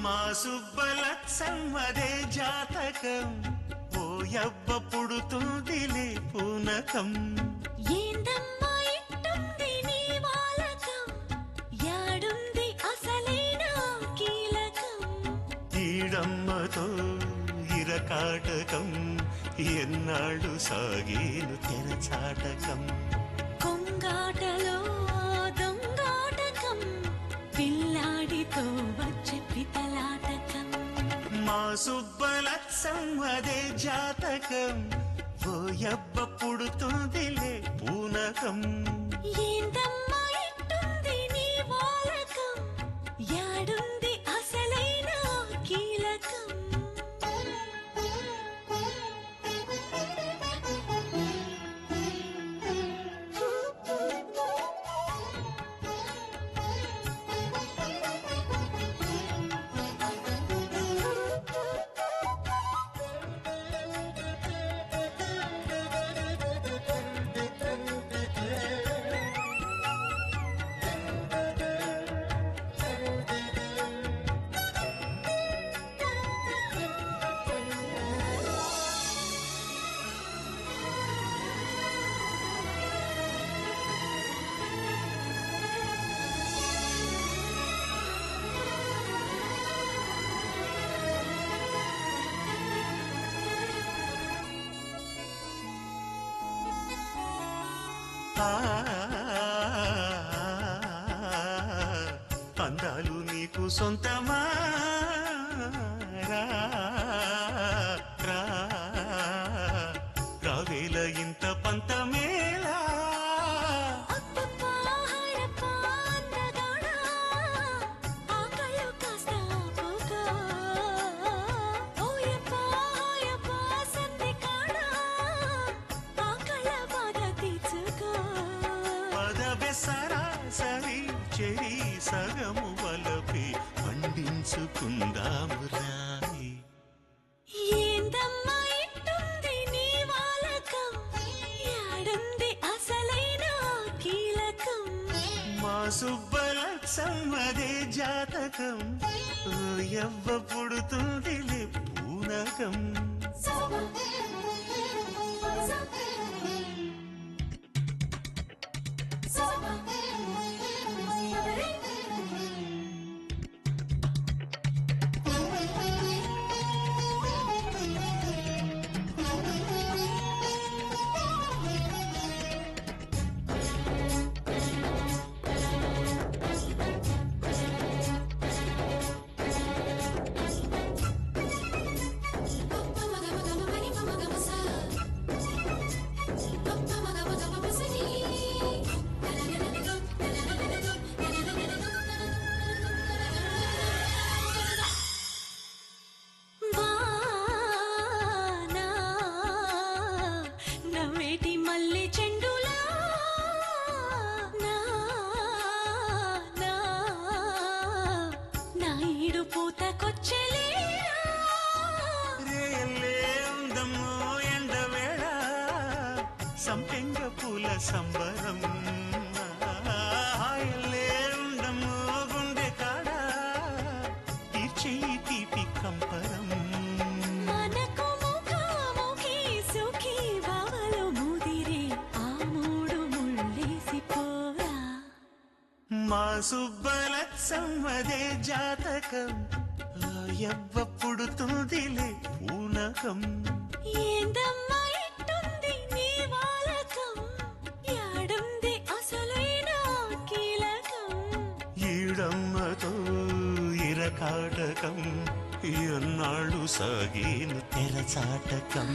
మా సుబ్బలక్ష్మదే జాతకం ఓయవ్వ పుడుతుందిలే పూనకం ఏందమ్మా ఇట్టుంది నీ వాలకం యాడుంది అసలైన కీలకం ఈడమ్మతో ఇరకాటకం ఎన్నాళ్ళు సాగేను తెరచాటకం కొంగాటలో దొంగాటకం పిల్లాడితో వచ్చే పితలాటకం మా సుబ్బలక్ష్మదే జాతకం ఓయవ్వ పుడుతుందిలే పూనకం ఏందమ్మా ఇట్టుంది నీ వాలకం యాడుంది అసలైన కీలకం అందాలు నీకు సొంతమా రావేల ఇంత పంతమేలా సరాసరి చెరి సగము వలపి పండించుకుందాము రాయి ఏందమ్మా ఇట్టుంది నీ వాలకం యాడుంది అసలైన కీలకం మా సుబ్బలక్ష్మదే జాతకం ఓయవ్వ పుడుతుందిలే పూనకం సంపెంగ పూల సంబరం హాయలేండము గుండె కాడ తీర్చేయి తీపి కంపరం మనకు ముఖాముఖి సుఖీ బావలు ముదిరే ఆ మూడు ముళ్ళేసి పోరా మా సుబ్బలక్ష్మదే జాతకం ఓయవ్వ పుడుతుందిలే పూనకం ఏందమ్మా ఇట్టుంది నీ వాలకం యాడుంది అసలైన కీలకం ఈడమ్మతో ఇరకాటకం ఎన్నాళ్ళు సాగేను తెరచాటకం